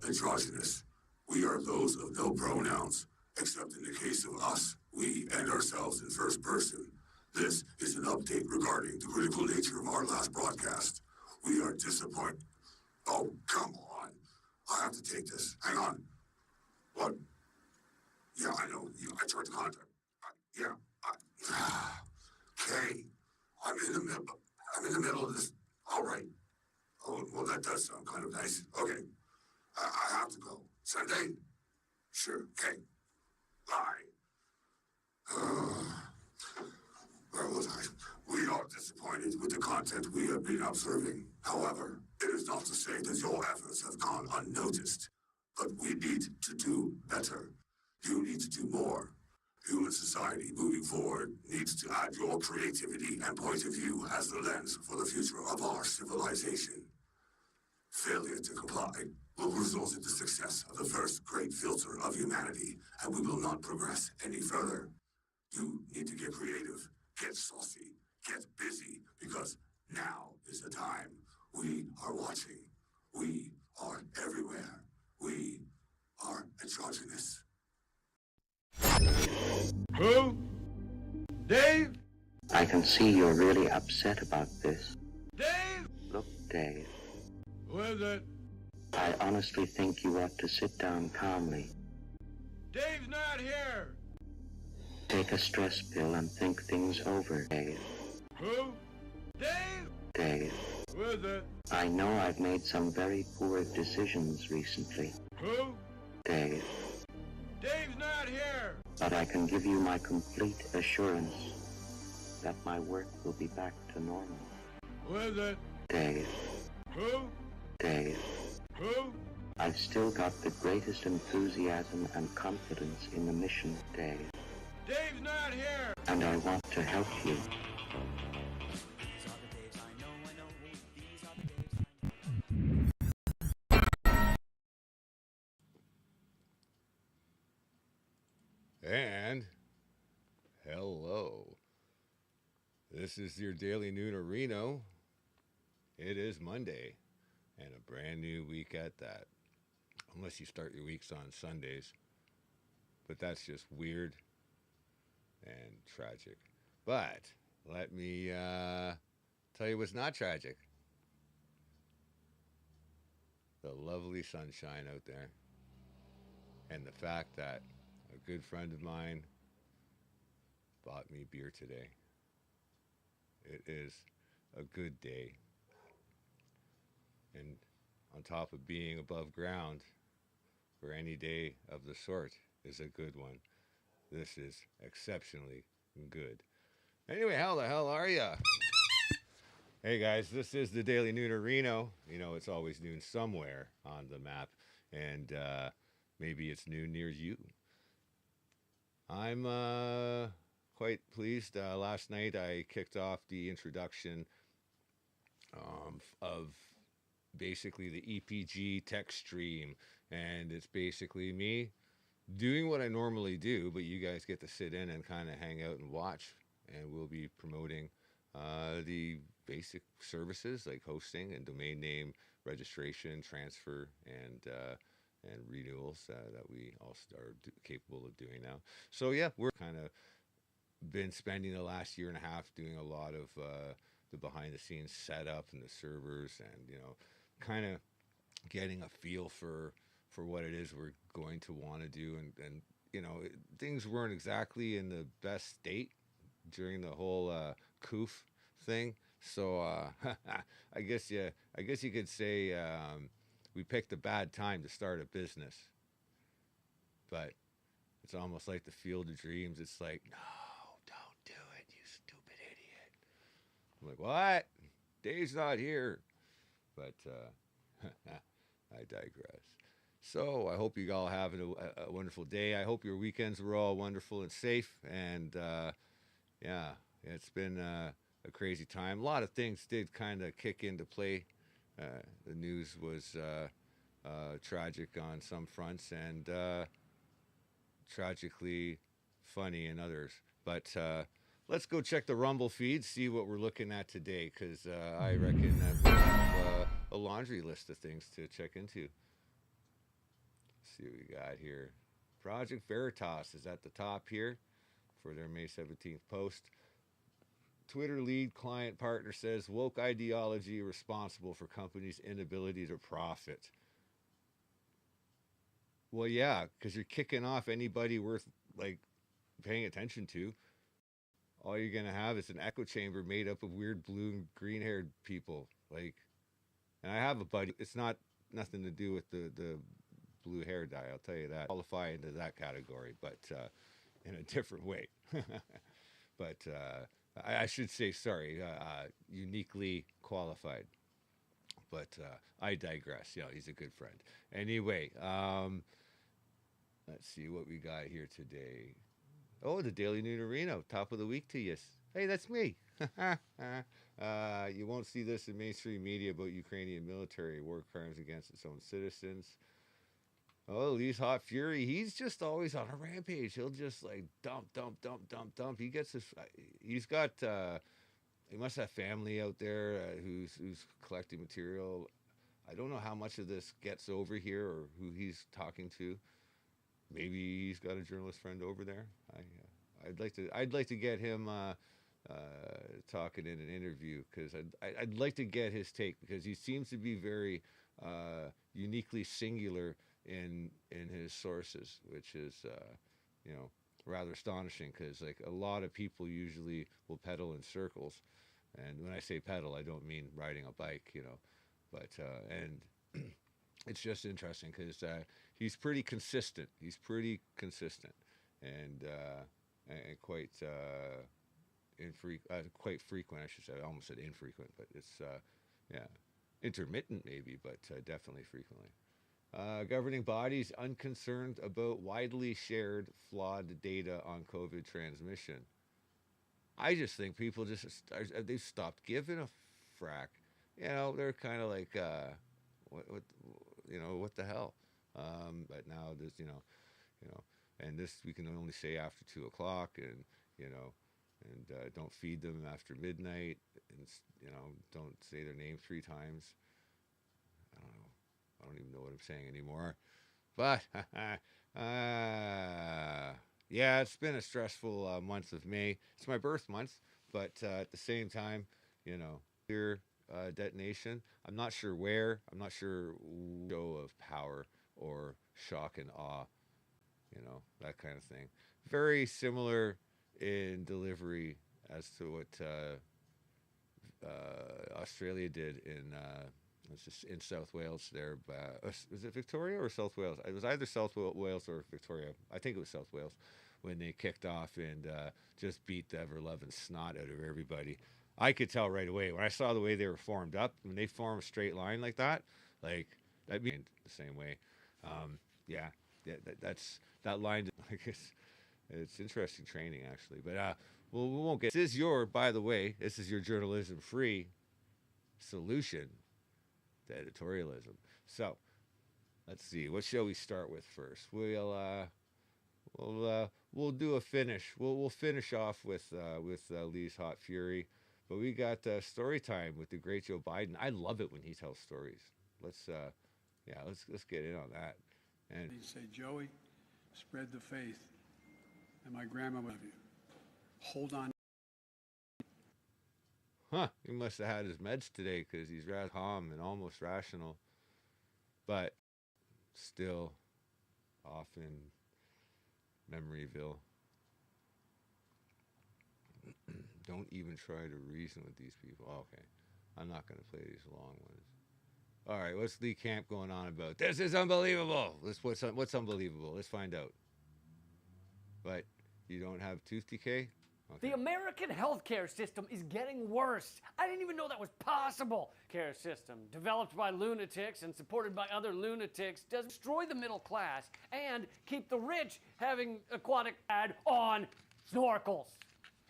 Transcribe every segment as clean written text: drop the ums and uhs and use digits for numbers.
androgynous. We are those of no pronouns, except in the case of us, we, and ourselves in first person. This is an update regarding the critical nature of our last broadcast. We are disappointed. Oh, come on. I have to take this. Hang on. What? Yeah, I know. I tried to contact. Yeah. Okay. I'm in the middle of this. All right. Oh, well, that does sound kind of nice. Okay. I have to go. Sunday? Sure. Okay. Bye. Where was I? We are disappointed with the content we have been observing. However, it is not to say that your efforts have gone unnoticed. But we need to do better. You need to do more. Human society moving forward needs to add your creativity and point of view as the lens for the future of our civilization. Failure to comply will result in the success of the first great filter of humanity, and we will not progress any further. You need to get creative, get saucy, get busy, because now is the time. We are watching. We are everywhere. We are androgynous. Who? Dave? I can see you're really upset about this. Dave? Look, Dave, Who is it? I honestly think you ought to sit down calmly. Dave's not here. Take a stress pill and think things over, Dave. Who? Dave? Dave, Who is it? I know I've made some very poor decisions recently. Who? Dave, Dave's not here. but I can give you my complete assurance that my work will be back to normal. Who is it? Dave, Who? Dave, Who? I've still got the greatest enthusiasm and confidence in the mission, Dave. Dave's not here. And I want to help you. And hello. This is your Daily Noonerino. It is Monday, and a brand new week at that. Unless you start your weeks on Sundays. But that's just weird and tragic. But let me tell you what's not tragic. The lovely sunshine out there. And the fact that a good friend of mine bought me beer today. It is a good day. And on top of being above ground for any day of the sort is a good one. This is exceptionally good. Anyway, how the hell are ya? Hey guys, this is the Daily Noonerino. You know, it's always noon somewhere on the map, and maybe it's noon near you. I'm quite pleased. Last night I kicked off the introduction of basically the EPG tech stream, and it's basically me doing what I normally do, but you guys get to sit in and kind of hang out and watch, and we'll be promoting the basic services like hosting and domain name registration, transfer, and renewals that we all are capable of doing now. So yeah, we're kind of been spending the last year and a half doing a lot of the behind the scenes setup and the servers, and you know, kind of getting a feel for what it is we're going to want to do, and you know, things weren't exactly in the best state during the whole COOF thing. So I guess you could say we picked a bad time to start a business. But it's almost like the Field of Dreams. It's like, no, don't do it, you stupid idiot. I'm like, what? Dave's not here. But I digress. So I hope you all have a wonderful day. I hope your weekends were all wonderful and safe. And yeah, it's been a crazy time. A lot of things did kind of kick into play. The news was tragic on some fronts and tragically funny in others. But let's go check the Rumble feed, see what we're looking at today, because I reckon that we'll have a laundry list of things to check into. see what we got here. Project Veritas is at the top here for their May 17th post. Twitter lead client partner says woke ideology responsible for companies' inability to profit. Well, yeah, because you're kicking off anybody worth like paying attention to. All you're gonna have is an echo chamber made up of weird blue and green haired people. Like, and I have a buddy. It's nothing to do with the blue hair dye. I'll tell you that. Qualify into that category, but in a different way. But I should say, sorry, uniquely qualified. But I digress. Yeah, he's a good friend. Anyway, let's see what we got here today. Oh, the Daily Noonerino, top of the week to you. Hey, that's me. You won't see this in mainstream media about Ukrainian military war crimes against its own citizens. Oh, Lee's hot fury. He's just always on a rampage. He'll just like dump. He gets his. He's got. He must have family out there who's collecting material. I don't know how much of this gets over here or who he's talking to. Maybe he's got a journalist friend over there. I'd like to get him talking in an interview because I'd like to get his take because he seems to be very uniquely singular in his sources, which is rather astonishing because like a lot of people usually will pedal in circles, and when I say pedal, I don't mean riding a bike, but and it's just interesting because he's pretty consistent. And quite quite frequent, I should say. I almost said infrequent, but it's intermittent maybe, but definitely frequently. Governing bodies unconcerned about widely shared flawed data on COVID transmission. I just think people they've stopped giving a frack. They're kind of like, what the hell? But now there's, and this we can only say after 2:00, and don't feed them after midnight, and don't say their name 3 times. I don't know. I don't even know what I'm saying anymore. But yeah, it's been a stressful month of May. It's my birth month, but at the same time, here detonation. I'm not sure where. I'm not sure show of power or shock and awe. That kind of thing. Very similar in delivery as to what Australia did in South Wales there. Was it Victoria or South Wales? It was either South Wales or Victoria. I think it was South Wales when they kicked off and just beat the ever-loving snot out of everybody. I could tell right away when I saw the way they were formed up. When they form a straight line like that means the same way. That's that line. It's interesting training actually, but we won't get. By the way, this is your journalism-free solution to editorialism. So let's see. What shall we start with first? We'll do a finish. We'll finish off with Lee's hot fury. But we got story time with the great Joe Biden. I love it when he tells stories. Let's get in on that. And he'd say, Joey, spread the faith. And my grandma would have you. Hold on. He must have had his meds today because he's rather calm and almost rational. But still off in Memoryville. Don't even try to reason with these people. Okay. I'm not going to play these long ones. All right, what's Lee Camp going on about? This is unbelievable. What's unbelievable? Let's find out. But you don't have tooth decay? Okay. The American healthcare system is getting worse. I didn't even know that was possible. Care system, developed by lunatics and supported by other lunatics, does destroy the middle class and keep the rich having aquatic ad on snorkels.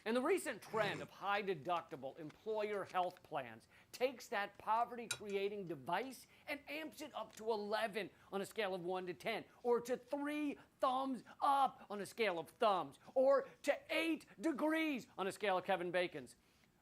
And the recent trend of high-deductible employer health plans takes that poverty-creating device and amps it up to 11 on a scale of 1 to 10, or to 3 thumbs up on a scale of thumbs, or to 8 degrees on a scale of Kevin Bacon's.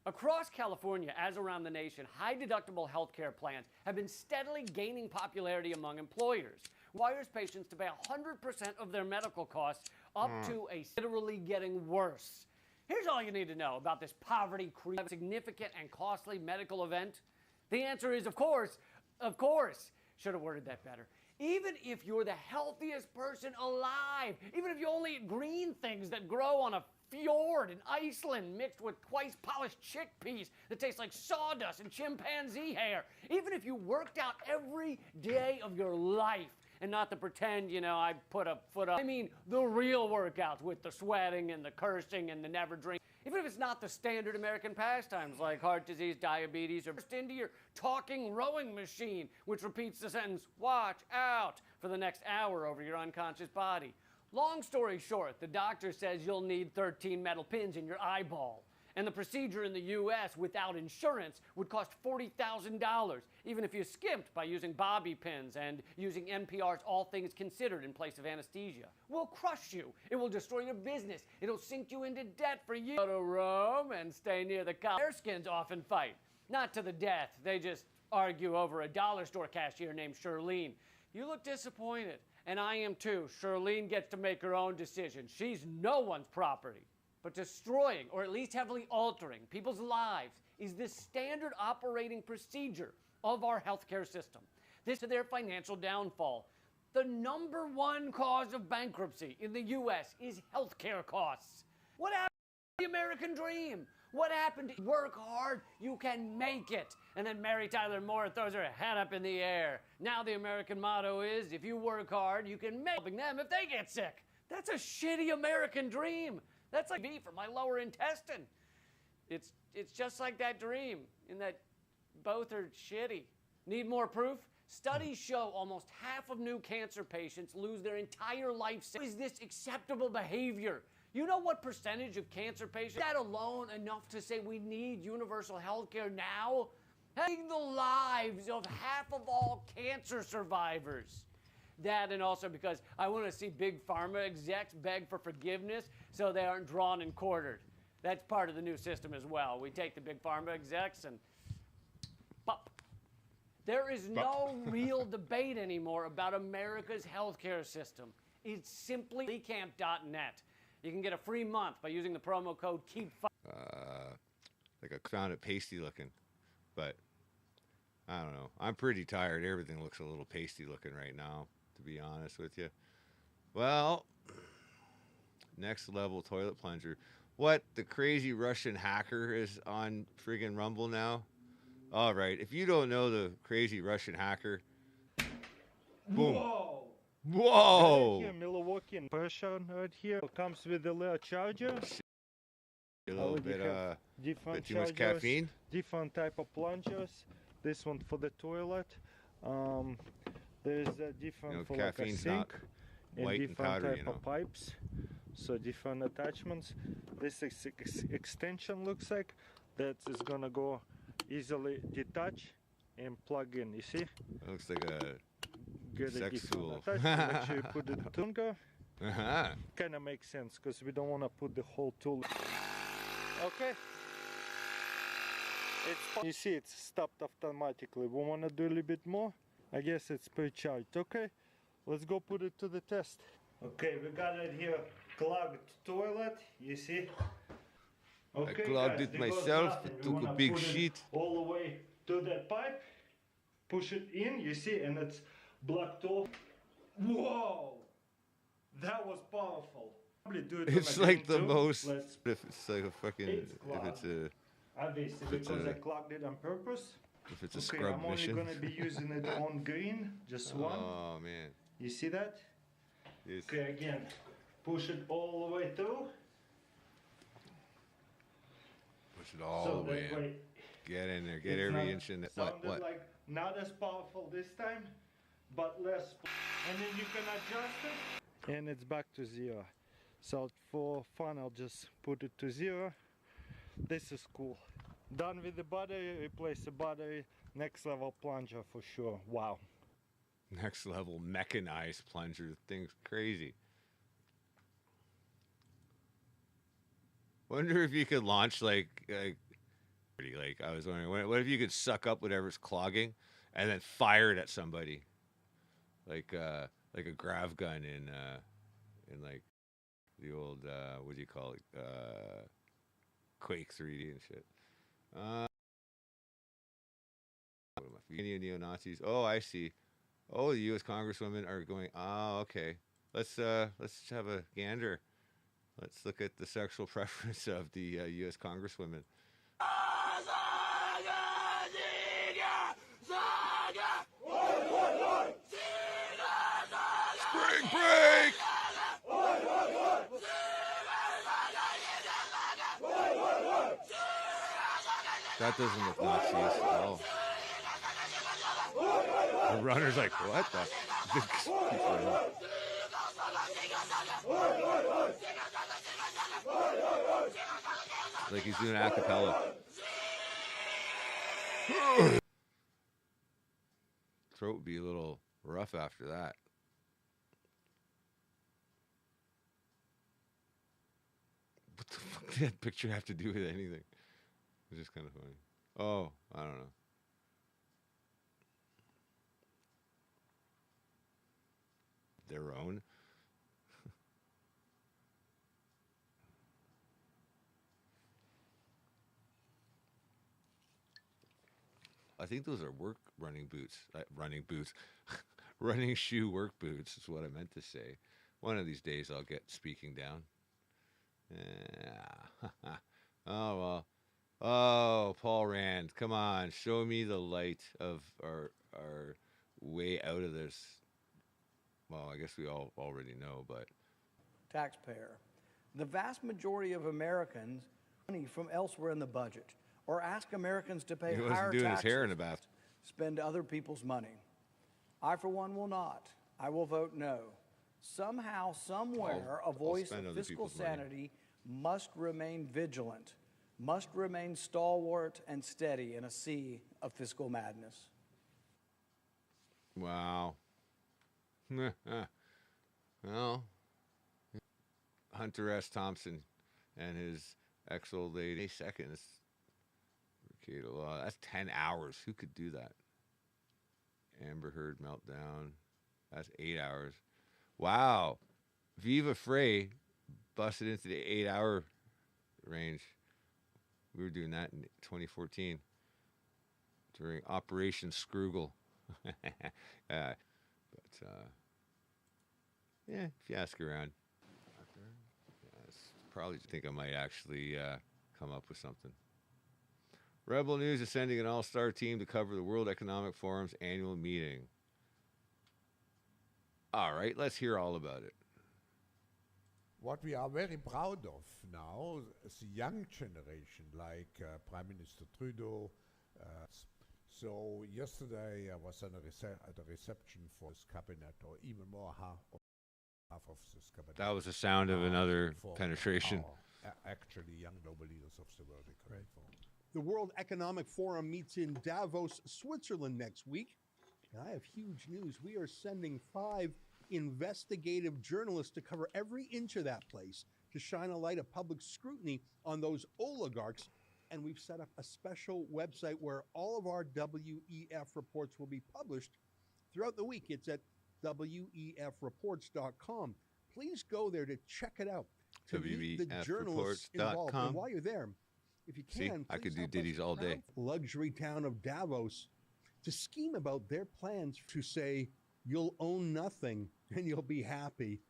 Across California, as around the nation, high-deductible healthcare plans have been steadily gaining popularity among employers, requires patients to pay 100% of their medical costs up to a literally getting worse. Here's all you need to know about this poverty creep, significant and costly medical event. The answer is, of course. Should have worded that better. Even if you're the healthiest person alive, even if you only eat green things that grow on a fjord in Iceland mixed with twice polished chickpeas that taste like sawdust and chimpanzee hair, even if you worked out every day of your life, and not the pretend, I put a foot up. I mean, the real workouts with the sweating and the cursing and the never drink. Even if it's not the standard American pastimes like heart disease, diabetes, or burst into your talking rowing machine, which repeats the sentence, watch out, for the next hour over your unconscious body. Long story short, the doctor says you'll need 13 metal pins in your eyeball. And the procedure in the U.S. without insurance would cost $40,000, even if you skimped by using bobby pins and using NPR's All Things Considered in place of anesthesia. Will crush you. It will destroy your business. It'll sink you into debt for years. Go to Rome and stay near the cops. Bearskins often fight. Not to the death. They just argue over a dollar store cashier named Shirlene. You look disappointed, and I am too. Shirlene gets to make her own decisions. She's no one's property. But destroying, or at least heavily altering, people's lives is the standard operating procedure of our healthcare system. This to their financial downfall. The #1 cause of bankruptcy in the U.S. is healthcare costs. What happened to the American dream? What happened to work hard, you can make it? And then Mary Tyler Moore throws her head up in the air. Now the American motto is, if you work hard, you can make helping them if they get sick. That's a shitty American dream. That's like me for my lower intestine. It's just like that dream, in that both are shitty. Need more proof? Studies show almost half of new cancer patients lose their entire life. Is this acceptable behavior? You know what percentage of cancer patients? Is that alone enough to say we need universal health care now? Saving the lives of half of all cancer survivors. That, and also because I want to see big pharma execs beg for forgiveness so they aren't drawn and quartered. That's part of the new system as well. We take the big pharma execs and pop. There is no real debate anymore about America's healthcare system. It's simply recamp.net. You can get a free month by using the promo code KEEP5. Like a found it pasty looking, but I don't know. I'm pretty tired. Everything looks a little pasty looking right now, to be honest with you. Well, next level toilet plunger. What? The crazy Russian hacker is on friggin' Rumble now? All right. If you don't know the crazy Russian hacker. Boom. Whoa! Whoa! Right here, Milwaukee version right here comes with a little charger. A little bit, different bit too much chargers, caffeine. different type of plungers. This one for the toilet. There's a different for like a caffeine's sink not and white and different powdery, type of pipes. So different attachments. This extension looks like that is gonna go easily detach and plug in. You see? It looks like a Get a sex different tool. attachment. Make sure you put it longer. Uh-huh. Kind of makes sense because we don't want to put the whole tool. Okay. You see it's stopped automatically. We want to do a little bit more. I guess it's pre-charged. Okay, let's go put it to the test. Okay, we got it here, clogged toilet. You see? Okay, I clogged guys, it there goes myself. nothing. It We took a wanna big put it sheet. all the way to that pipe. Push it in. You see, and it's blocked off. Whoa! That was powerful. Probably do it It's on a like green the too. most. Let's If it's like a fucking. It's If it's a. obviously it's because a- I clogged it on purpose. If it's a Okay, scrub I'm only mission. gonna be using it on green, just one. Oh man. You see that? It's, Okay, again, push it all the way through. push it all So the way that in. way Get in there. Get it's every not inch in it. sounded What? like not as powerful this time, but less. And then you can adjust it. And it's back to 0. So for fun, I'll just put it to 0. This is cool. Done with the battery, replace the battery. Next level plunger for sure. Wow. Next level mechanized plunger. Thing's crazy. Wonder if you could launch like I was wondering, what if you could suck up whatever's clogging and then fire it at somebody? Like like a grav gun in like the old what do you call it? Quake 3D and shit. What am I? Indian neo-Nazis. Oh, I see. Oh, the U.S. Congresswomen are going. Oh, okay. Let's have a gander. Let's look at the sexual preference of the U.S. Congresswomen. Spring break! That doesn't look Nazi at all. The runner's like, what the? Like he's doing a cappella. Throat would be a little rough after that. What the fuck did that picture have to do with anything? It's just kind of funny. Oh, I don't know. Their own. I think those are work running boots. Running boots. Running shoe work boots is what I meant to say. One of these days I'll get speaking down. Oh, well. Oh, Paul Rand, come on. Show me the light of our way out of this. Well, I guess we all already know, but... Taxpayer. The vast majority of Americans money from elsewhere in the budget, or ask Americans to pay He wasn't higher doing taxes, his hair in the bath. spend other people's money. I, for one, will not. I will vote no. Somehow, somewhere, a voice spend of other fiscal people's money. sanity must remain vigilant, must remain stalwart and steady in a sea of fiscal madness. Wow. Well, Hunter S. Thompson and his ex-old lady. Seconds. That's 10 hours. Who could do that? Amber Heard meltdown. That's 8 hours. Wow. Viva Frey busted into the 8-hour range. We were doing that in 2014 during Operation Scroogle. Yeah, if you ask around, probably think I might actually come up with something. Rebel News is sending an all-star team to cover the World Economic Forum's annual meeting. All right, let's hear all about it. What we are very proud of now is the young generation, like Prime Minister Trudeau. So yesterday I was at a reception for this cabinet, or even more half of this cabinet. That was the sound of another for penetration. Actually, young global leaders of the World Economic Forum. The World Economic Forum meets in Davos, Switzerland next week. And I have huge news. We are sending 5 investigative journalists to cover every inch of that place to shine a light of public scrutiny on those oligarchs. And we've set up a special website where all of our WEF reports will be published throughout the week. It's at WEFreports.com. Please go there to check it out, to meet the journalists involved. And while you're there, if you can, I could do help ditties us all day. Luxury town of Davos to scheme about their plans to say you'll own nothing and you'll be happy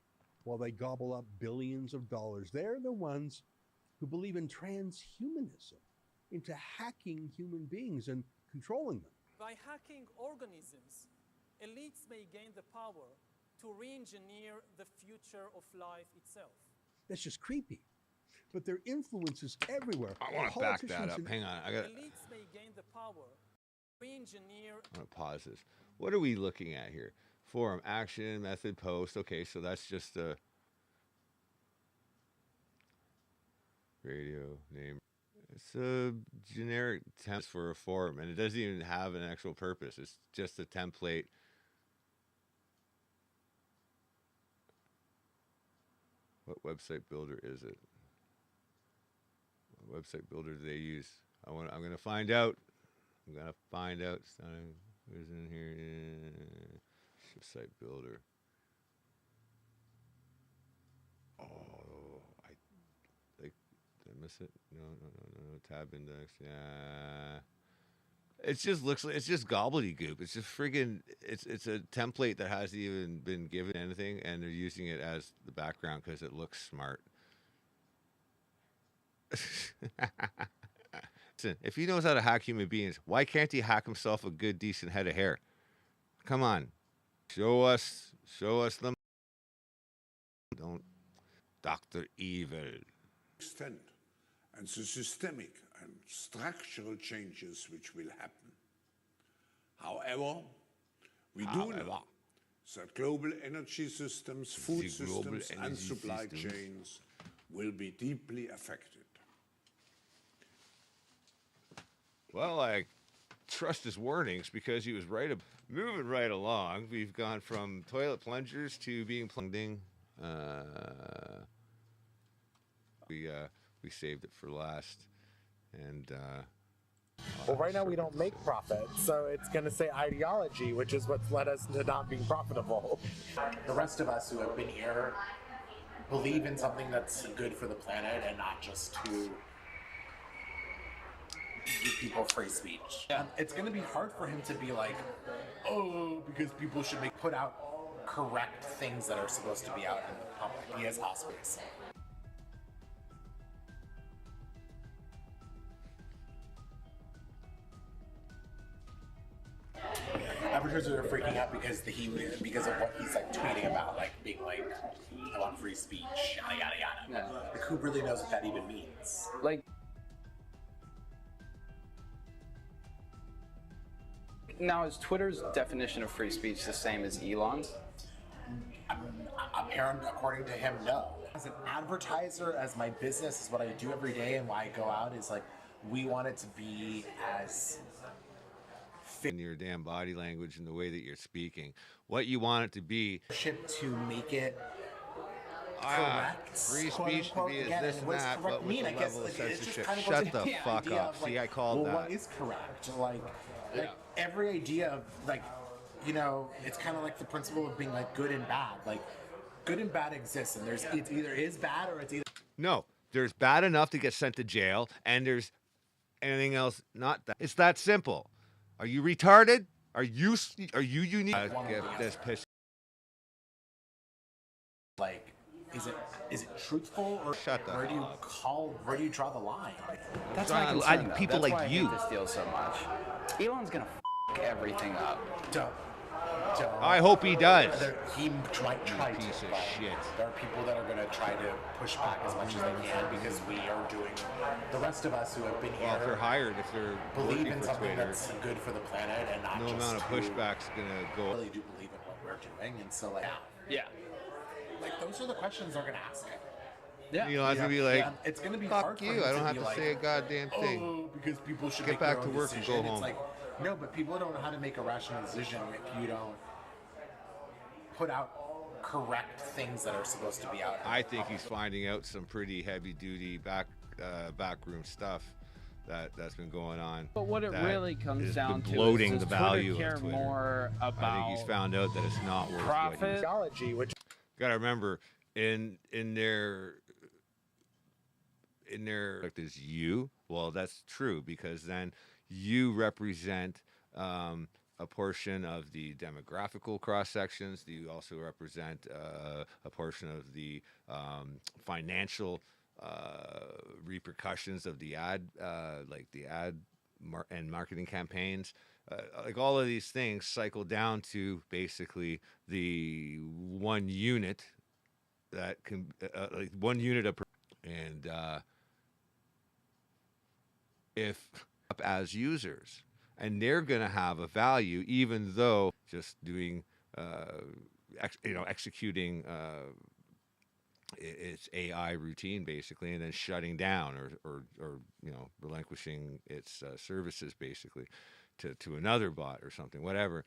while they gobble up billions of dollars. They're the ones who believe in transhumanism, into hacking human beings and controlling them. By hacking organisms, elites may gain the power to re-engineer the future of life itself. That's just creepy. But their influence is everywhere. I want to back that up. Hang on. Elites may gain the power to re-engineer. I'm going to pause this. What are we looking at here? Forum, action, method, post. Okay, so that's just a radio name. It's a generic template for a forum, and it doesn't even have an actual purpose. It's just a template. What website builder is it? What website builder do they use? I'm going to find out. I'm going to find out. Who's in here? Website builder. Oh, I like. Did I miss it? No. Tab index. Yeah. It just looks like it's just gobbledygook. It's just friggin' it's a template that hasn't even been given anything, and they're using it as the background because it looks smart. Listen, if he knows how to hack human beings, why can't he hack himself a good, decent head of hair? Come on, show us the. Don't, Doctor Evil. Extent and the systemic and structural changes which will happen. However, we do know that global energy systems, food systems, and supply chains will be deeply affected. Well, I trust his warnings because he was right. Moving right along, we've gone from toilet plungers to being plunging. We saved it for last, and well, right now we don't make profit, so it's going to say ideology, which is what's led us to not being profitable. The rest of us who have been here believe in something that's good for the planet and not just to give people free speech. It's going to be hard for him to be like, oh, because people should put out correct things that are supposed to be out in the public. He has hospice. Advertisers are freaking out because of what he's like tweeting about, like being like, I want free speech, yada yada yada. Yeah. Like, who really knows what that even means? Like, now is Twitter's definition of free speech the same as Elon's? Apparently, according to him, no. As an advertiser, as my business is what I do every day, and why I go out is like, we want it to be as in your damn body language and the way that you're speaking, what you want it to be. To make it correct. Free speech to be as this and that, but with a level of censorship. Shut the fuck up. See, I called that. What is correct? Like every idea of like, you know, it's kind of like the principle of being like good and bad. Like, good and bad exists, and it's either is bad or it's either. No, there's bad enough to get sent to jail, and there's anything else not that. It's that simple. Are you retarded? Are you unique? Get this piss. Like, is it truthful or shut the where do you draw the line? That's my concern, people like you. That's why I hate this deal so much. Elon's gonna f everything up. Don't. I hope he does. He might try to. Piece of shit. There are people that are going to try to push back as much as they can because we are doing. The rest of us who have been here. Well, if they're hired, if they're believe in something Twitter, that's good for the planet and not no just amount of pushback's gonna go. Really do believe in what we're doing, and so like yeah, like those are the questions they're going to ask. Yeah, you know, I'm gonna be like, it's going to be fuck hard you. For him I don't have be to like, say a goddamn thing. Oh, because people should get make back their to own work decision. and go home. It's like, no, but people don't know how to make a rational decision if you don't put out correct things that are supposed to be out. I think he's finding out some pretty heavy-duty backroom stuff that's been going on. But what it really comes down to bloating is the does value Twitter care of Twitter. more about I think he's found out that it's not worth profit. Which got to remember in their is you. Well, that's true because then you represent a portion of the demographical cross sections. You also represent a portion of the financial repercussions of the ad, like the ad and marketing campaigns. Like all of these things cycle down to basically the one unit that can like 1 unit of, and if as users. And they're going to have a value, even though just doing, executing its AI routine basically, and then shutting down or relinquishing its services basically to another bot or something, whatever.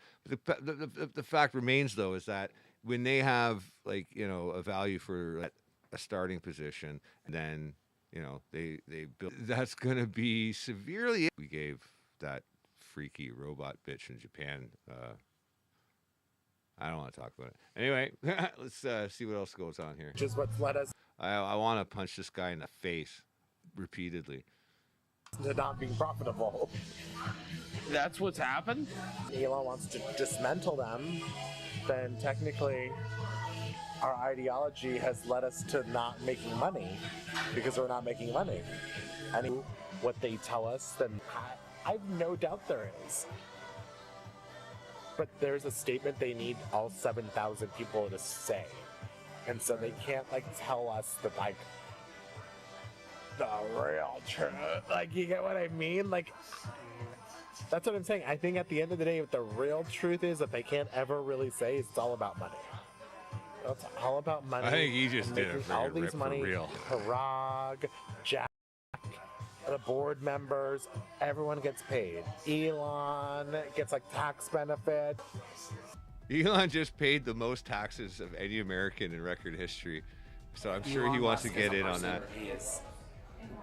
But the fact remains though is that when they have a value for a starting position, and then they build, that's going to be severely. We gave that freaky robot bitch in Japan I don't want to talk about it. Anyway, let's see what else goes on here. Which is what's led us I want to punch this guy in the face repeatedly. to not being profitable. That's what's happened? Elon wants to dismantle them, then technically our ideology has led us to not making money because we're not making money. And what they tell us, then I've no doubt there is. But there's a statement they need all 7,000 people to say. And so they can't like tell us that like the real truth. Like, you get what I mean? Like, that's what I'm saying. I think at the end of the day, what the real truth is that they can't ever really say is it's all about money. It's all about money. I think he just and did it making for all a these rip money. for real. Parag, Jack, the board members, everyone gets paid. Elon gets like tax benefit. Elon just paid the most taxes of any American in record history. So I'm sure he wants to get in on that. He is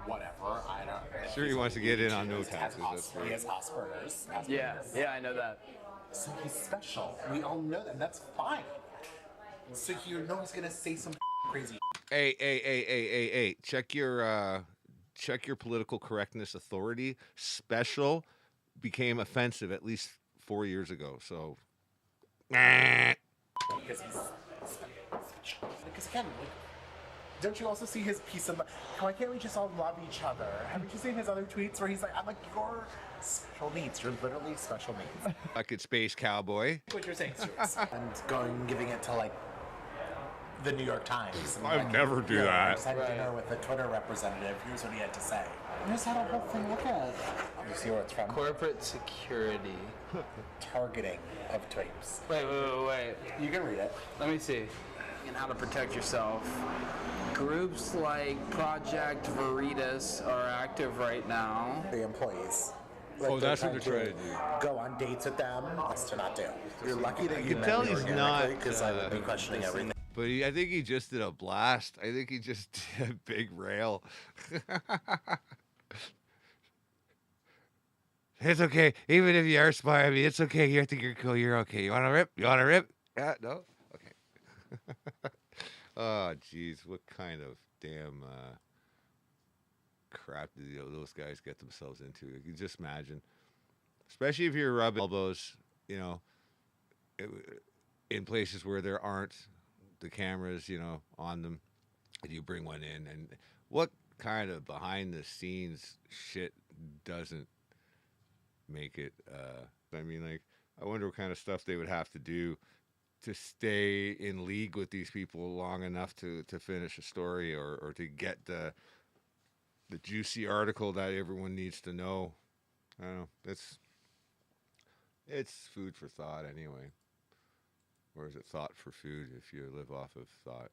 whatever. I don't know. Sure he wants to get in on no taxes. That's He right. has Asperger's. Yeah, I know that. So he's special. We all know that. And that's fine. So you know he's gonna say some crazy. Hey! Check your political correctness authority. Special became offensive at least 4 years ago. So, Because again, like, don't you also see his piece of? Why can't we just all love each other? Haven't you seen his other tweets where he's like, "I'm like your special needs. You're literally special needs." fucking space cowboy. What you're saying, Stuart. And giving it to like the New York Times. And, I'd like, never do I that. just had dinner with the Twitter representative. Here's what he had to say. I just had a whole thing. Look at it. You see where it's from? Corporate security. Targeting of tweets. Wait. You can read it. Let me see. And how to protect yourself. Groups like Project Veritas are active right now. The employees. Oh, that's what they're trying to do. Go on dates with them. That's to not do. You're lucky that You can tell he's not. because I would be questioning everything. But I think he just did a blast. I think he just did a big rail. It's okay. Even if you are spying me, it's okay. You think you're cool. You're okay. You want to rip? You want to rip? Yeah, no? Okay. Oh, jeez. What kind of damn crap do those guys get themselves into? You can just imagine. Especially if you're rubbing elbows, in places where there aren't the cameras, on them, and you bring one in. And what kind of behind the scenes shit doesn't make it? I mean, like, I wonder what kind of stuff they would have to do to stay in league with these people long enough to finish a story or to get the juicy article that everyone needs to know. I don't know. It's food for thought anyway. Or is it thought for food if you live off of thought?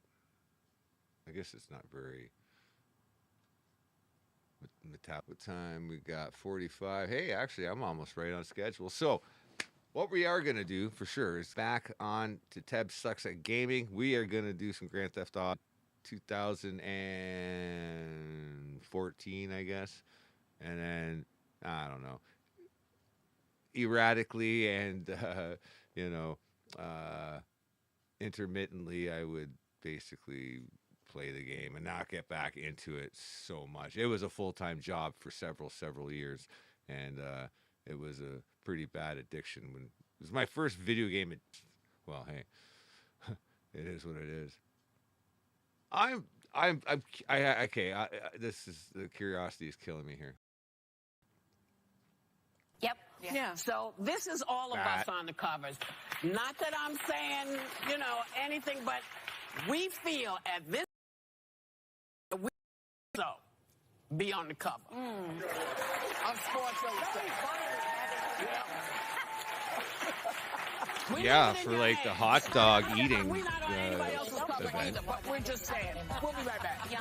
I guess it's not very... What time? We got 45. Hey, actually, I'm almost right on schedule. So, what we are going to do, for sure, is back on to Teb Sucks at Gaming. We are going to do some Grand Theft Auto 2014, I guess. And then, I don't know, erratically and, intermittently, I would basically play the game and not get back into it so much. It was a full-time job for several years, and it was a pretty bad addiction. When it was my first video game, well, hey, it is what it is. This is, the curiosity is killing me here. Yep. Yeah. So this is all of us on the covers. Not that I'm saying, anything, but we feel at this we so be on the cover. Of Sports Illustrated. Yeah, for like the hot dog eating event. But we're just saying. We'll be right back. Yeah.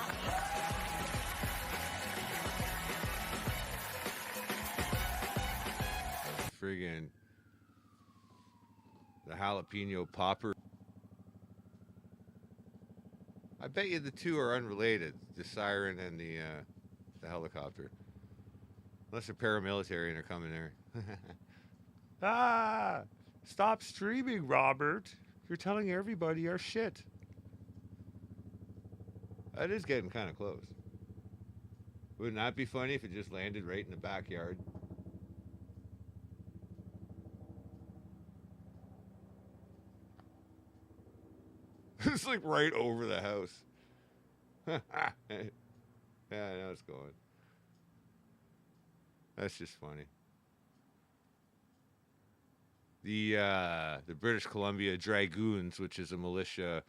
Friggin' the jalapeno popper. I bet you the two are unrelated, the siren and the helicopter. Unless they're paramilitary and they're coming there. Stop streaming, Robert. You're telling everybody our shit. That is getting kind of close. Wouldn't that be funny if it just landed right in the backyard? It's like right over the house. Yeah, I know it's going. That's just funny. The British Columbia Dragoons, which is a militia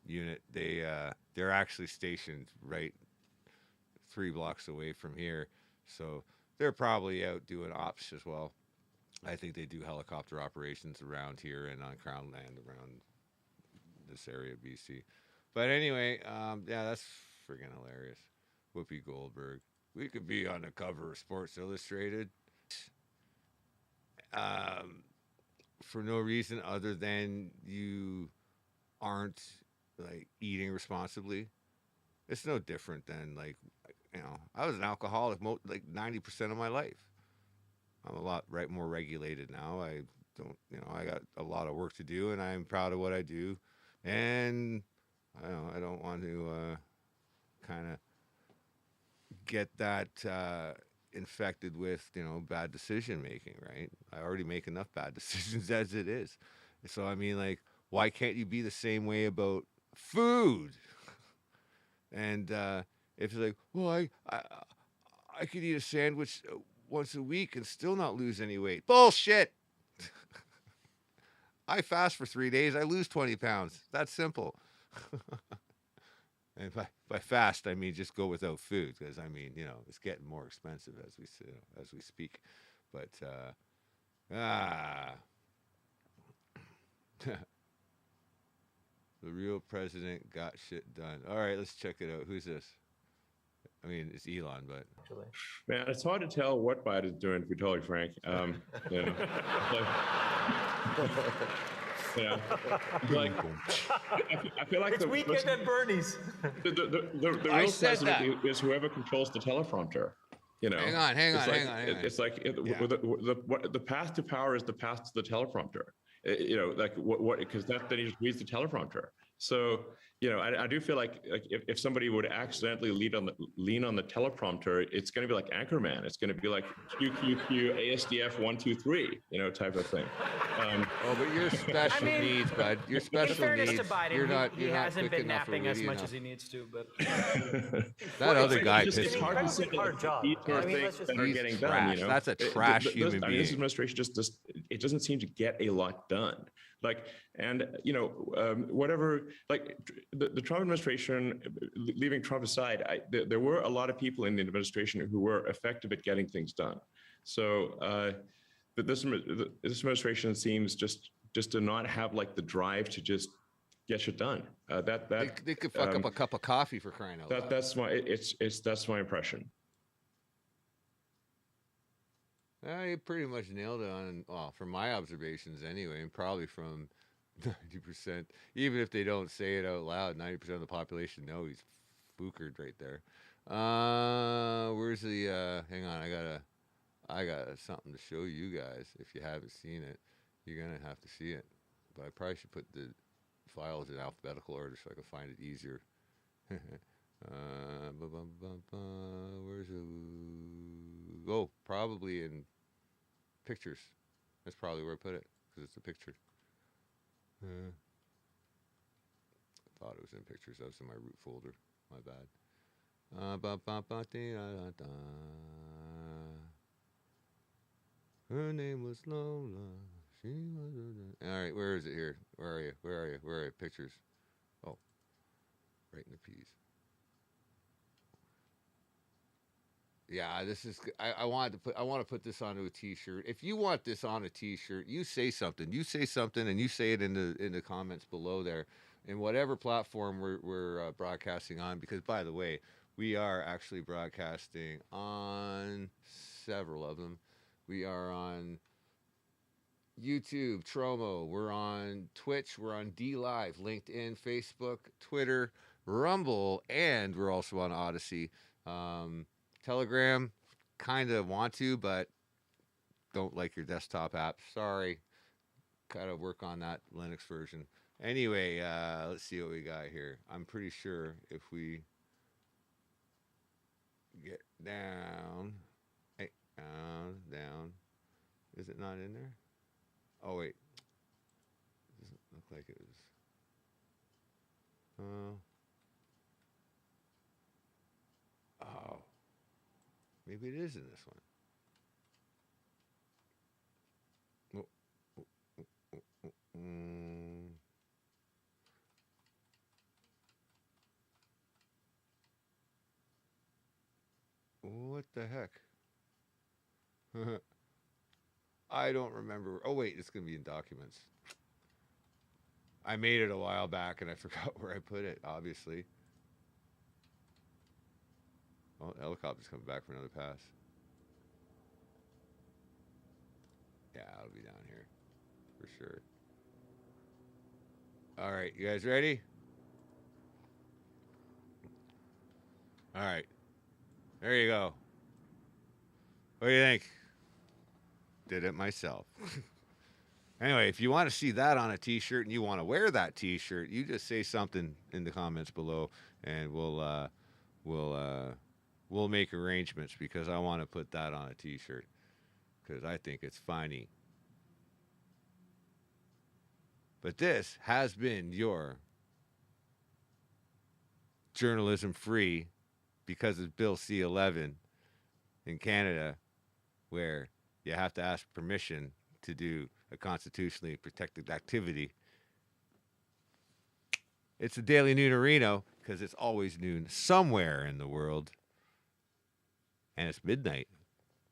unit, they're actually stationed right 3 blocks away from here, so they're probably out doing ops as well. I think they do helicopter operations around here and on Crown land around this area of BC. But anyway, yeah, that's friggin' hilarious. Whoopi Goldberg. We could be on the cover of Sports Illustrated. For no reason other than you aren't like eating responsibly. It's no different than like, I was an alcoholic like 90% of my life. I'm a lot more regulated now. I don't, I got a lot of work to do, and I'm proud of what I do. And I don't want to kind of get that infected with, bad decision making, right? I already make enough bad decisions as it is. So, I mean, like, why can't you be the same way about food? And if it's like, well, I could eat a sandwich once a week and still not lose any weight. Bullshit. I fast for 3 days. I lose 20 pounds. That's simple. And by fast, I mean just go without food, because I mean, it's getting more expensive as we speak. But the real president got shit done. All right, let's check it out. Who's this? I mean, it's Elon, but man, it's hard to tell what Biden's doing, to be totally frank. Yeah, like I feel like it's weekend at Bernie's. The real president is whoever controls the teleprompter. Hang on. It's like the path to power is the path to the teleprompter. Like what? Because then he just reads the teleprompter. So I do feel like if somebody would accidentally lean on the teleprompter, it's going to be like Anchorman. It's going to be like QQQ ASDF 1 2 3, type of thing. But you're special needs, bud. You're special in fairness needs. to Biden, You're not. he You're not hasn't quick been enough or napping as witty much enough. as he needs to, but That other guy it's pissed me hard to off. say hard job. I mean, let's just are getting trash. done. That's a trash human being. This administration just it doesn't seem to get a lot done. Like, and whatever, like the Trump administration, leaving Trump aside, there were a lot of people in the administration who were effective at getting things done. So this administration seems just to not have like the drive to just get shit done. They could fuck up a cup of coffee, for crying out loud. That's my impression. You pretty much nailed it on, well, from my observations anyway, and probably from 90%, even if they don't say it out loud, 90% of the population know he's fookered right there. Where's the, hang on, I got something to show you guys. If you haven't seen it, you're going to have to see it. But I probably should put the files in alphabetical order so I can find it easier. Where's it? Oh, probably in pictures. That's probably where I put it, because it's a picture. I thought it was in pictures. That was in my root folder. My bad. Her name was Lola. She was. All right, where is it here? Where are you? Where are you? Pictures. Oh, right in the P's. Yeah, this is. I want to put this onto a T-shirt. If you want this on a T-shirt, you say something. You say something, and you say it in the comments below there, in whatever platform we're broadcasting on. Because by the way, we are actually broadcasting on several of them. We are on YouTube, Tromo. We're on Twitch. We're on DLive, LinkedIn, Facebook, Twitter, Rumble, and we're also on Odyssey. Telegram, kind of want to, but don't like your desktop app. Sorry. gotta work on that Linux version. Anyway, let's see what we got here. I'm pretty sure if we get down, hey, down, is it not in there? Oh wait, it doesn't look like it was. Oh, maybe it is in this one. What the heck? I don't remember. Oh wait, it's gonna be in documents. I made it a while back and I forgot where I put it, obviously. Well, the helicopter's coming back for another pass. Yeah, it'll be down here for sure. All right, you guys ready? All right, there you go. What do you think? Did it myself. Anyway, if you want to see that on a t-shirt and you want to wear that t-shirt, you just say something in the comments below and we'll make arrangements, because I want to put that on a t-shirt because I think it's funny. But this has been your journalism free, because it's Bill C-11 in Canada, where you have to ask permission to do a constitutionally protected activity. It's a Daily Noonerino, because it's always noon somewhere in the world. And it's midnight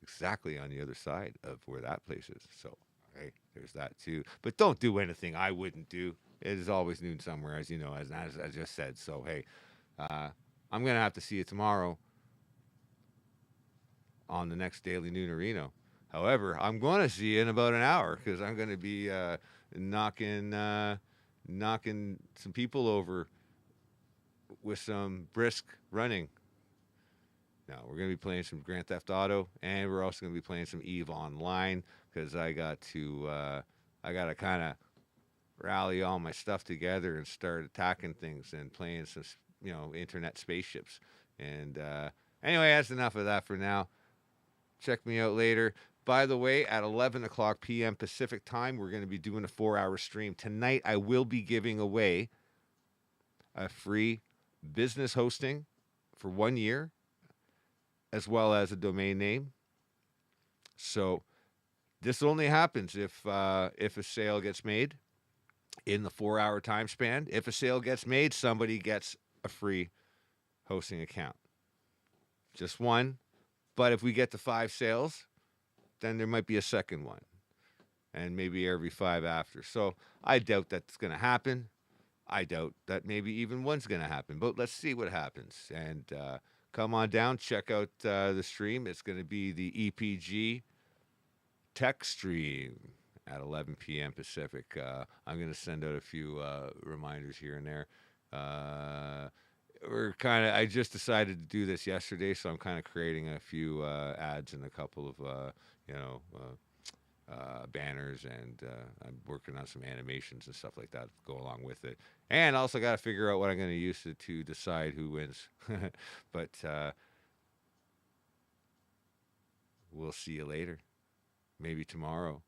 exactly on the other side of where that place is. So, hey, there's that too. But don't do anything I wouldn't do. It is always noon somewhere, as you know, as I just said. So, hey, I'm going to have to see you tomorrow on the next Daily Noonerino. However, I'm going to see you in about an hour, because I'm going to be knocking some people over with some brisk running. Now, we're going to be playing some Grand Theft Auto, and we're also going to be playing some EVE Online, because I got to kind of rally all my stuff together and start attacking things and playing some, internet spaceships. And anyway, that's enough of that for now. Check me out later. By the way, at 11 o'clock p.m. Pacific time, we're going to be doing a 4-hour stream. Tonight, I will be giving away a free business hosting for 1 year, as well as a domain name. So this only happens if a sale gets made in the 4-hour time span. If a sale gets made, somebody gets a free hosting account. Just one. But if we get to 5 sales, then there might be a second one, and maybe every 5 after. So I doubt that's going to happen. I doubt that maybe even one's going to happen. But let's see what happens. And come on down, check out the stream. It's going to be the EPG tech stream at 11 p.m. Pacific. I'm going to send out a few reminders here and there. I just decided to do this yesterday, so I'm kind of creating a few ads and a couple of, banners, and I'm working on some animations and stuff like that to go along with it. And also got to figure out what I'm going to use to decide who wins. But we'll see you later. Maybe tomorrow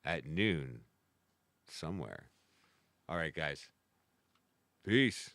at noon somewhere. All right, guys. Peace.